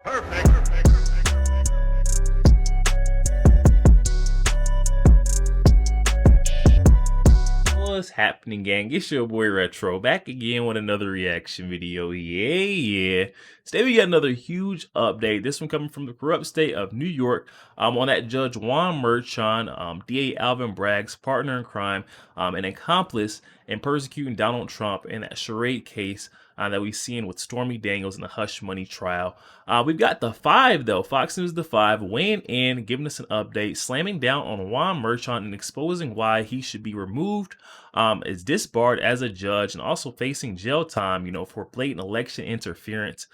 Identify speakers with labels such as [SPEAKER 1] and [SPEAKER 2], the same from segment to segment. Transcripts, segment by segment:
[SPEAKER 1] What's happening, gang? It's your boy Retro back again with another reaction video. Today we got another huge update. This one coming from the corrupt state of New York on that Judge Juan Merchan, DA Alvin Bragg's partner in crime, an accomplice in persecuting Donald Trump in that charade case that we've seen with Stormy Daniels in the hush money trial. We've got the Five, though. Fox News The Five weighing in, giving us an update, slamming down on Juan Merchan and exposing why he should be removed, is disbarred as a judge, and also facing jail time, for blatant election interference,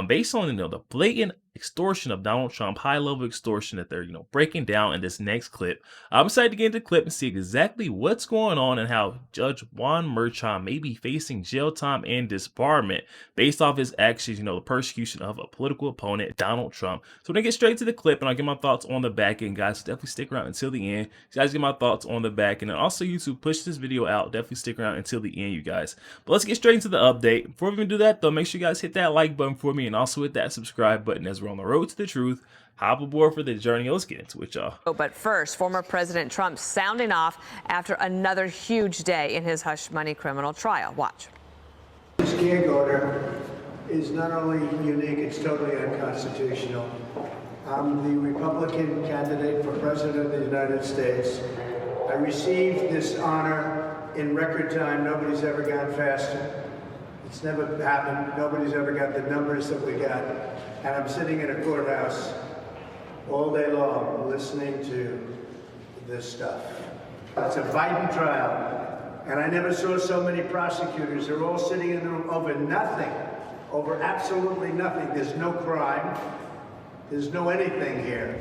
[SPEAKER 1] based on, the blatant extortion of Donald Trump, high-level extortion that they're, breaking down in this next clip. I'm excited to get into the clip and see exactly what's going on and how Judge Juan Merchan may be facing jail time and disbarment based off his actions, the persecution of a political opponent, Donald Trump. So we're gonna get straight to the clip and I'll get my thoughts on the back end, guys. So definitely stick around until the end. You guys get my thoughts on the back end, and also YouTube, push this video out. Definitely stick around until the end, you guys. But let's get straight into the update. Before we even do that, though, make sure you guys hit that like button for me and also hit that subscribe button as we're on the road to the truth. Hop aboard for the journey. Let's get into it, y'all.
[SPEAKER 2] But first, former President Trump sounding off after another huge day in his hush money criminal trial. Watch.
[SPEAKER 3] This gag order is not only unique, it's totally unconstitutional. I'm the Republican candidate for President of the United States. I received this honor in record time. Nobody's ever gone faster. It's never happened. Nobody's ever got the numbers that we got. And I'm sitting in a courthouse all day long listening to this stuff. It's a Biden trial, and I never saw so many prosecutors. They're all sitting in the room over nothing, over absolutely nothing. There's no crime. There's no anything here.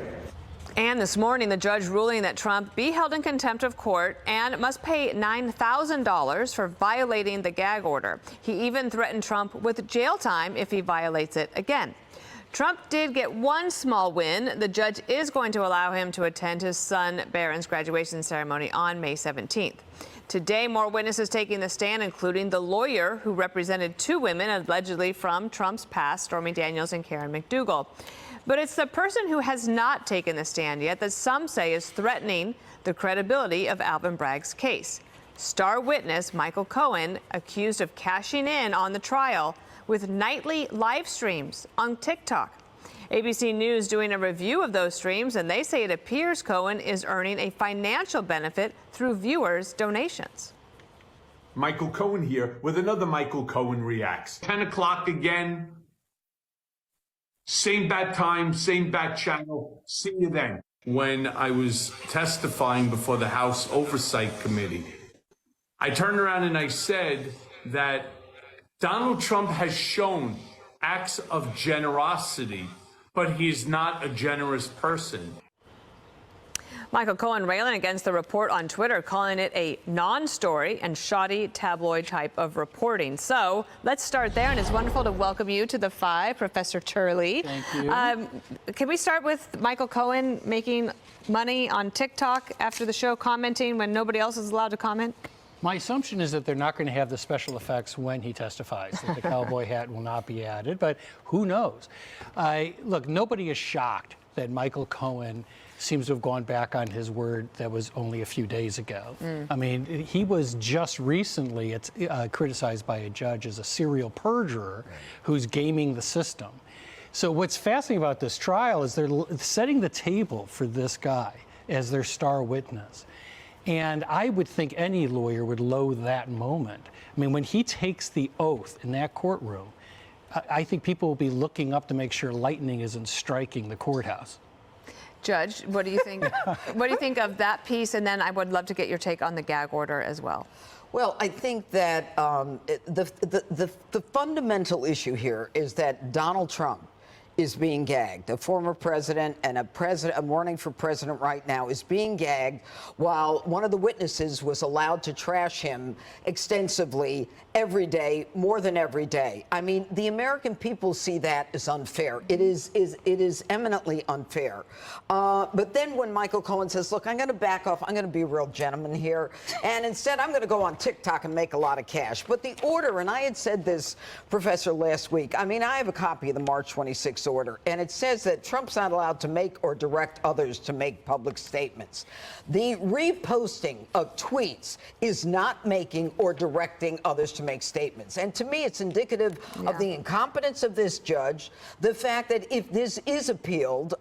[SPEAKER 2] And this morning, the judge ruling that Trump be held in contempt of court and must pay $9,000 for violating the gag order. He even threatened Trump with jail time if he violates it again. Trump did get one small win. The judge is going to allow him to attend his son Barron's graduation ceremony on May 17th. Today, more witnesses taking the stand, including the lawyer who represented two women allegedly from Trump's past, Stormy Daniels and Karen McDougal. But it's the person who has not taken the stand yet that some say is threatening the credibility of Alvin Bragg's case. Star witness Michael Cohen, accused of cashing in on the trial with nightly live streams on TikTok. ABC News doing a review of those streams, and they say it appears Cohen is earning a financial benefit through viewers' donations.
[SPEAKER 4] Michael Cohen here with another Michael Cohen Reacts. 10 o'clock again. Same bad time, same bad channel. See you then. When I was testifying before the House Oversight Committee, I turned around and I said that Donald Trump has shown acts of generosity, but he's not a generous person.
[SPEAKER 2] Michael Cohen railing against the report on Twitter, calling it a non-story and shoddy tabloid type of reporting. So let's start there, and it's wonderful to welcome you to the Five, Professor Turley.
[SPEAKER 5] Thank you.
[SPEAKER 2] Can we start with Michael Cohen making money on TikTok after the show, commenting when nobody else is allowed to comment?
[SPEAKER 5] My assumption is that they're not going to have the special effects when he testifies, that the cowboy hat will not be added, but who knows? Look, nobody is shocked that Michael Cohen seems to have gone back on his word that was only a few days ago. I mean, he was just recently criticized by a judge as a serial perjurer who's gaming the system. So what's fascinating about this trial is they're setting the table for this guy as their star witness. And I would think any lawyer would loathe that moment. I mean, when he takes the oath in that courtroom, I think people will be looking up to make sure lightning isn't striking the courthouse.
[SPEAKER 2] Judge, what do you think? What do you think of that piece? And then I would love to get your take on the gag order as well.
[SPEAKER 6] Well, I think that the fundamental issue here is that Donald Trump is being gagged. A former president and a running for president right now is being gagged while one of the witnesses was allowed to trash him extensively every day, more than every day. I mean, the American people see that as unfair. It is eminently unfair. But then when Michael Cohen says, look, I'm going to back off, I'm going to be a real gentleman here, and instead I'm going to go on TikTok and make a lot of cash. But the order, and I had said this, Professor, last week, I mean, I have a copy of the March 26 this order, and it says that Trump's not allowed to make or direct others to make public statements. The reposting of tweets is not making or directing others to make statements. And to me, it's indicative of the incompetence of this judge, the fact that if this is appealed,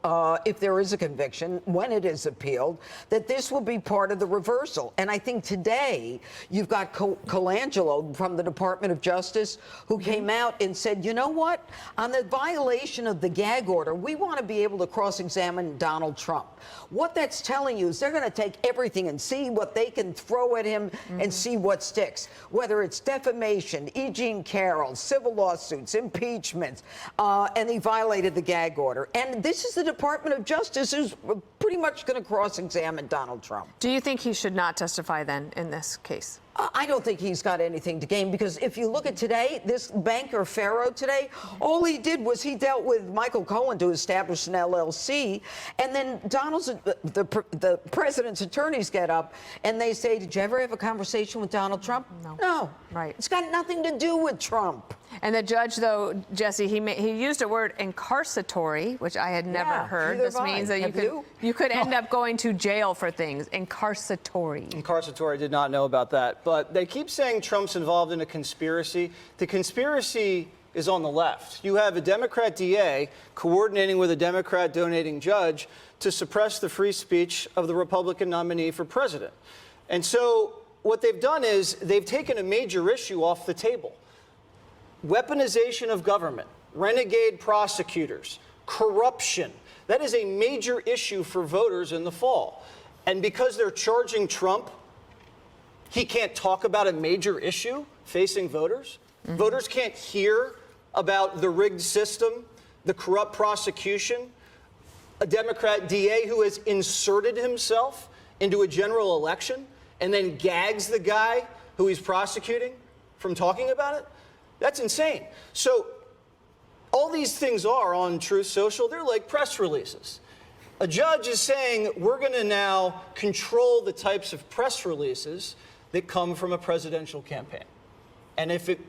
[SPEAKER 6] if there is a conviction, when it is appealed, that this will be part of the reversal. And I think today you've got Colangelo from the Department of Justice who came out and said, you know what? On the violation of the gag order, we want to be able to cross-examine Donald Trump. What that's telling you is they're going to take everything and see what they can throw at him and see what sticks, whether it's defamation, E. Jean Carroll, civil lawsuits, impeachments, and he violated the gag order. And this is the Department of Justice who's pretty much going to cross-examine Donald Trump.
[SPEAKER 2] Do you think he should not testify then in this case?
[SPEAKER 6] I don't think he's got anything to gain, because if you look at today, this banker Farrow today, all he did was he dealt with Michael Cohen to establish an LLC, and then the president's attorneys get up and they say, did you ever have a conversation with Donald Trump? No.
[SPEAKER 2] Right.
[SPEAKER 6] It's got nothing to do with Trump.
[SPEAKER 2] And the judge, though, Jesse, he used a word, incarceratory, which I had never heard. This means that you could end up going to jail for things. Incarceratory.
[SPEAKER 7] Incarceratory, did not know about that. But they keep saying Trump's involved in a conspiracy. The conspiracy is on the left. You have a Democrat DA coordinating with a Democrat donating judge to suppress the free speech of the Republican nominee for president. And so what they've done is they've taken a major issue off the table. Weaponization of government, renegade prosecutors, corruption. That is a major issue for voters in the fall. And because they're charging Trump, he can't talk about a major issue facing voters. Voters can't hear about the rigged system, the corrupt prosecution, a Democrat DA who has inserted himself into a general election and then gags the guy who he's prosecuting from talking about it. That's insane. So all these things are on Truth Social. They're like press releases. A judge is saying we're going to now control the types of press releases that come from a presidential campaign. And if it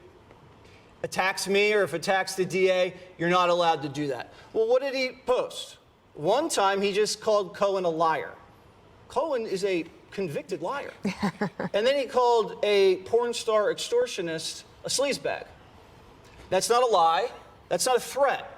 [SPEAKER 7] attacks me or if it attacks the DA, you're not allowed to do that. Well, what did he post? One time he just called Cohen a liar. Cohen is a convicted liar. And then he called a porn star extortionist a sleazebag. That's not a lie. That's not a threat.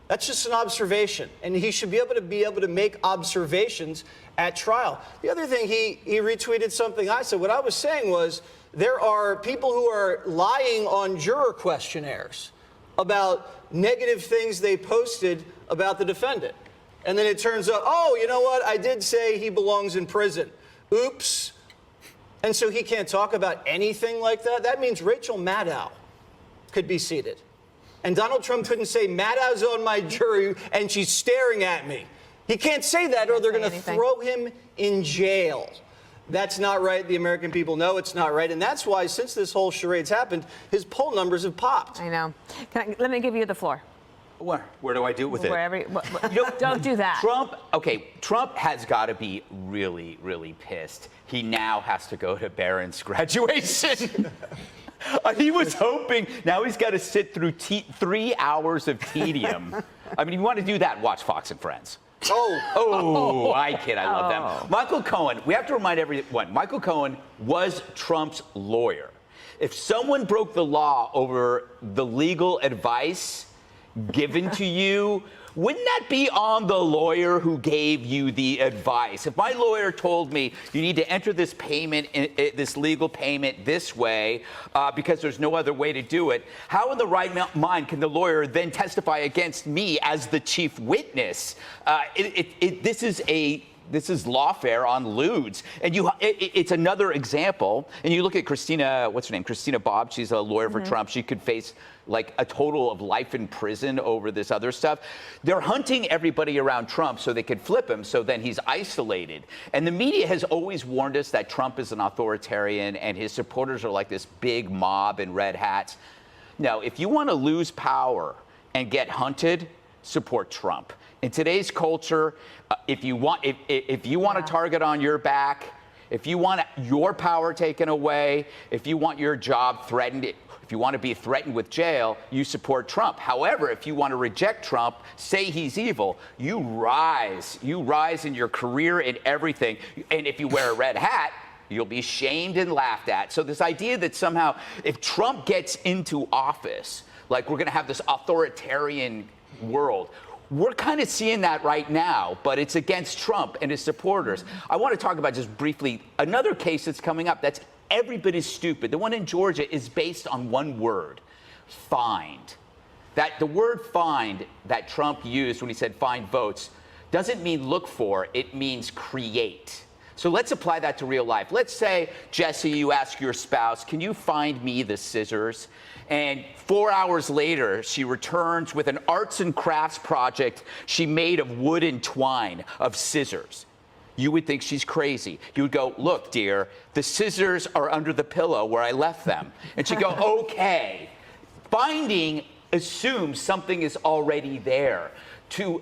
[SPEAKER 7] That's just an observation. And he should be able to make observations at trial. The other thing, he retweeted something I said. What I was saying was there are people who are lying on juror questionnaires about negative things they posted about the defendant. And then it turns out, oh, you know what? I did say he belongs in prison. Oops. And so he can't talk about anything like that. That means Rachel Maddow could be seated. And Donald Trump couldn't say, Maddow's on my jury and she's staring at me. He can't say that or they're going to throw him in jail. That's not right. The American people know it's not right. And that's why, since this whole charade's happened, his poll numbers have popped.
[SPEAKER 2] I know. Let me give you the floor.
[SPEAKER 8] Where do I do it with it?
[SPEAKER 2] Don't do that.
[SPEAKER 8] Trump has got to be really, really pissed. He now has to go to Barron's graduation. He was hoping. Now he's got to sit through 3 hours of tedium. I mean, if you want to do that, watch Fox and Friends. I kid. I love them. Michael Cohen, we have to remind everyone, Michael Cohen was Trump's lawyer. If someone broke the law over the legal advice given to you, wouldn't that be on the lawyer who gave you the advice? If my lawyer told me you need to enter this payment, this legal payment this way because there's no other way to do it, how in the right mind can the lawyer then testify against me as the chief witness? This is lawfare on lewds. And it's another example. And you look at Christina, what's her name? Christina Bobb. She's a lawyer for Trump. She could face like a total of life in prison over this other stuff. They're hunting everybody around Trump so they could flip him, so then he's isolated. And the media has always warned us that Trump is an authoritarian and his supporters are like this big mob in red hats. No, if you want to lose power and get hunted, support Trump. In today's culture, if you want a target on your back, If you want your power taken away, if you want your job threatened, if you want to be threatened with jail, you support Trump. However, if you want to reject Trump, say he's evil, you rise. You rise in your career, in everything. And if you wear a red hat, you'll be shamed and laughed at. So this idea that somehow if Trump gets into office, like we're going to have this authoritarian world, we're kind of seeing that right now, but it's against Trump and his supporters. I want to talk about just briefly another case that's coming up that's every bit as stupid. The one in Georgia is based on one word: find. That the word find that Trump used when he said find votes doesn't mean look for, it means create. So let's apply that to real life. Let's say, Jesse, you ask your spouse, can you find me the scissors? And 4 hours later, she returns with an arts and crafts project she made of wood and twine, of scissors. You would think she's crazy. You would go, look, dear, the scissors are under the pillow where I left them. And she'd go, okay. Finding assumes something is already there. It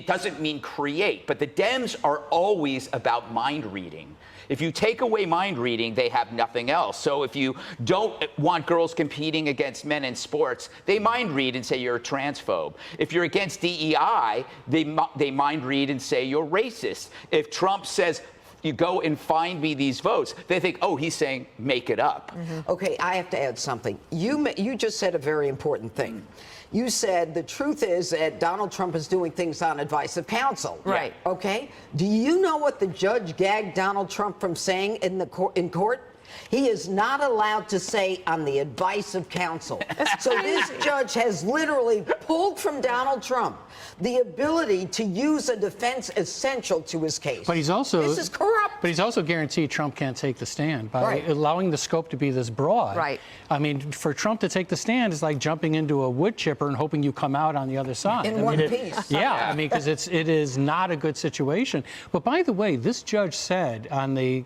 [SPEAKER 8] doesn't mean create, but the Dems are always about mind reading. If you take away mind reading, they have nothing else. So if you don't want girls competing against men in sports, they mind read and say you're a transphobe. If you're against DEI, they mind read and say you're racist. If Trump says, you go and find me these votes, they think, oh, he's saying make it up.
[SPEAKER 6] Okay, I have to add something. You just said a very important thing. You said the truth is that Donald Trump is doing things on advice of counsel.
[SPEAKER 2] Right.
[SPEAKER 6] Okay? Do you know what the judge gagged Donald Trump from saying in court? He is not allowed to say on the advice of counsel. So this judge has literally pulled from Donald Trump the ability to use a defense essential to his case.
[SPEAKER 5] But he's also
[SPEAKER 6] this is corrupt.
[SPEAKER 5] But he's also guaranteed Trump can't take the stand by
[SPEAKER 6] Right.
[SPEAKER 5] allowing the scope to be this broad.
[SPEAKER 2] Right.
[SPEAKER 5] I mean, for Trump to take the stand is like jumping into a wood chipper and hoping you come out on the other side.
[SPEAKER 6] In one piece.
[SPEAKER 5] Yeah, I mean, because it is not a good situation. But by the way, this judge said on the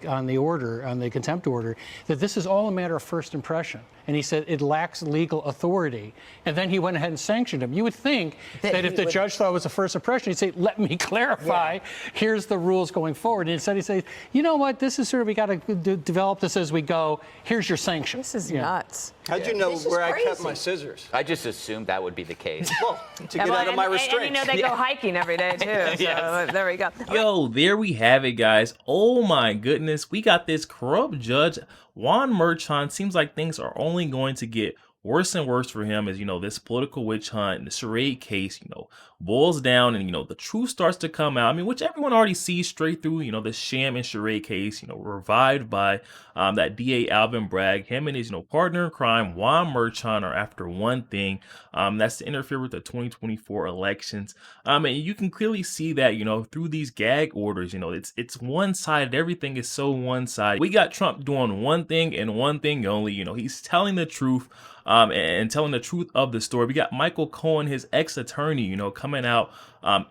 [SPEAKER 5] contempt order, that this is all a matter of first impression. And he said it lacks legal authority. And then he went ahead and sanctioned him. You would think that if the judge thought it was a first impression, he'd say, let me clarify. Here's the rules going forward. And instead he'd say, you know what, this is sort of, we got to develop this as we go. Here's your sanction.
[SPEAKER 2] This is nuts.
[SPEAKER 7] How'd you know
[SPEAKER 6] This is
[SPEAKER 7] where I kept
[SPEAKER 6] crazy.
[SPEAKER 7] my scissors?
[SPEAKER 8] I just assumed that would be the case.
[SPEAKER 7] Well, to get out of my restraints.
[SPEAKER 2] And you know they go hiking every day, too. So there we go.
[SPEAKER 1] Yo, there we have it, guys. Oh my goodness. We got this corrupt judge, Juan Merchan. Seems like things are only going to get worse and worse for him as, this political witch hunt and the charade case, boils down and, the truth starts to come out. I mean, which everyone already sees straight through, the sham and charade case, revived by that DA Alvin Bragg. Him and his, partner in crime, Juan Merchan, are after one thing. That's to interfere with the 2024 elections. And you can clearly see that, through these gag orders, it's one-sided. Everything is so one-sided. We got Trump doing one thing and one thing only. He's telling the truth. And telling the truth of the story. We got Michael Cohen, his ex-attorney, coming out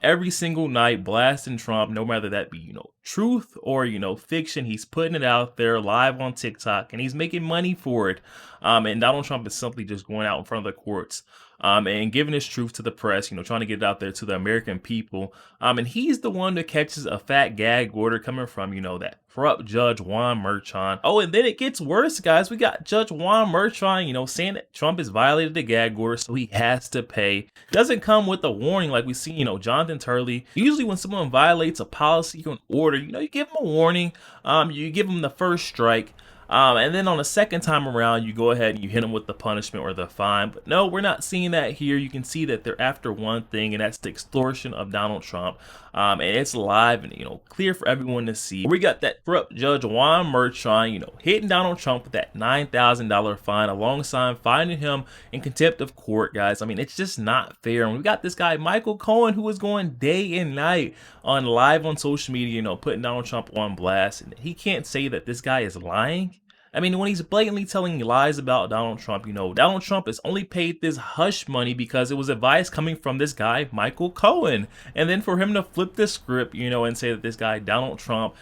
[SPEAKER 1] every single night blasting Trump, no matter that be, truth or, fiction. He's putting it out there live on TikTok and he's making money for it. And Donald Trump is simply just going out in front of the courts and giving his truth to the press, trying to get it out there to the American people. And he's the one that catches a fat gag order coming from, that corrupt judge Juan Merchan. Oh, and then it gets worse, guys. We got Judge Juan Merchan, saying that Trump has violated the gag order, so he has to pay. Doesn't come with a warning like we see, Jonathan Turley. Usually when someone violates a policy or an order, you give them a warning. You give them the first strike. And then on the second time around, you go ahead and you hit them with the punishment or the fine. But no, we're not seeing that here. You can see that they're after one thing, and that's the extortion of Donald Trump. And it's live and, clear for everyone to see. We got that corrupt judge Juan Merchan, hitting Donald Trump with that $9,000 fine alongside finding him in contempt of court, guys. I mean, it's just not fair. And we got this guy, Michael Cohen, who is going day and night on live on social media, putting Donald Trump on blast. And he can't say that this guy is lying. I mean, when he's blatantly telling lies about Donald Trump, Donald Trump has only paid this hush money because it was advice coming from this guy, Michael Cohen. And then for him to flip the script, and say that this guy, Donald Trump,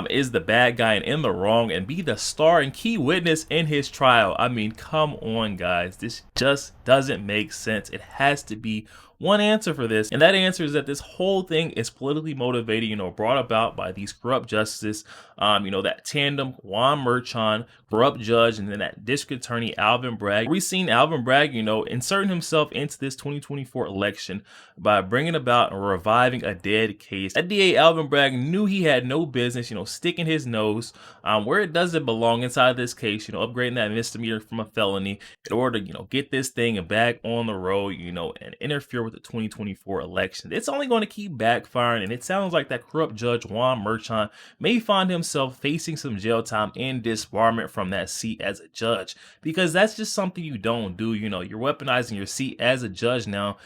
[SPEAKER 1] is the bad guy and in the wrong and be the star and key witness in his trial. I mean, come on, guys. This just doesn't make sense. It has to be one answer for this, and that answer is that this whole thing is politically motivated, brought about by these corrupt justices, that tandem, Juan Merchan, corrupt judge, and then that district attorney, Alvin Bragg. We've seen Alvin Bragg, inserting himself into this 2024 election by bringing about and reviving a dead case. That DA Alvin Bragg knew he had no business, sticking his nose where it doesn't belong inside this case, upgrading that misdemeanor from a felony in order to, get this thing back on the road, and interfere with the 2024 election. It's only going to keep backfiring, and it sounds like that corrupt judge Juan Merchan may find himself facing some jail time and disbarment from that seat as a judge, because that's just something you don't do. You're weaponizing your seat as a judge now,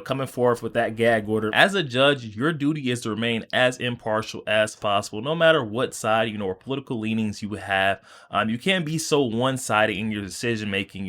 [SPEAKER 1] coming forth with that gag order. As a judge, your duty is to remain as impartial as possible, no matter what side, or political leanings you have. You can't be so one-sided in your decision making,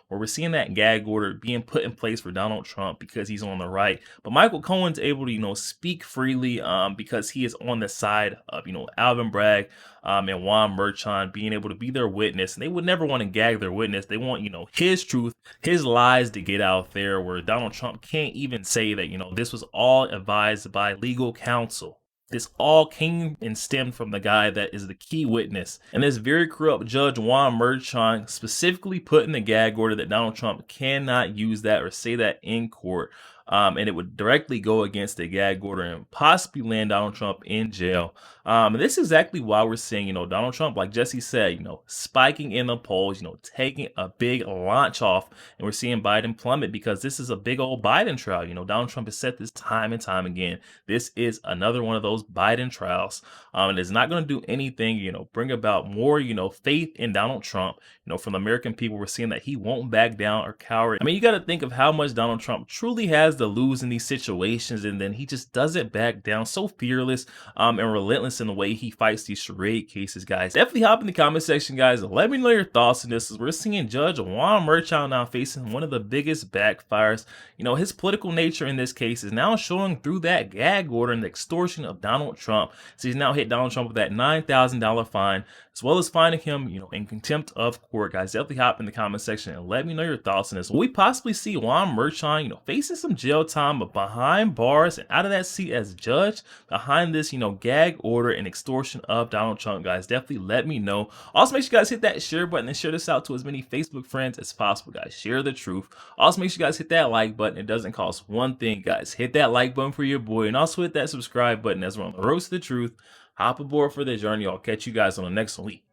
[SPEAKER 1] where we're seeing that gag order being put in place for Donald Trump because he's on the right. But Michael Cohen's able to, speak freely because he is on the side of, Alvin Bragg and Juan Merchan, being able to be their witness. And they would never want to gag their witness. They want, his truth, his lies to get out there, where Donald Trump can't even say that, this was all advised by legal counsel. This all came and stemmed from the guy that is the key witness. And this very corrupt judge, Juan Merchan, specifically put in the gag order that Donald Trump cannot use that or say that in court. And it would directly go against the gag order and possibly land Donald Trump in jail. And this is exactly why we're seeing, Donald Trump, like Jesse said, spiking in the polls, taking a big launch off. And we're seeing Biden plummet because this is a big old Biden trial. Donald Trump has said this time and time again. This is another one of those Biden trials. And it's not going to do anything, bring about more, faith in Donald Trump, from the American people. We're seeing that he won't back down or cower. I mean, you got to think of how much Donald Trump truly has to lose in these situations, and then he just doesn't back down. So fearless and relentless in the way he fights these charade cases, guys. Definitely hop in the comment section, guys, and let me know your thoughts on this, as we're seeing Judge Juan Merchan now facing one of the biggest backfires. His political nature in this case is now showing through that gag order and the extortion of Donald Trump. So he's now hit Donald Trump with that $9,000 fine, as well as finding him, in contempt of court, guys. Definitely hop in the comment section and let me know your thoughts on this. Will we possibly see Juan Merchan, facing some jail time, but behind bars and out of that seat as judge behind this, gag order and extortion of Donald Trump, guys? Definitely let me know. Also, make sure you guys hit that share button and share this out to as many Facebook friends as possible, guys. Share the truth. Also, make sure you guys hit that like button. It doesn't cost one thing, guys. Hit that like button for your boy, and also hit that subscribe button as we're on the road to the truth. Hop aboard for the journey. I'll catch you guys on the next week.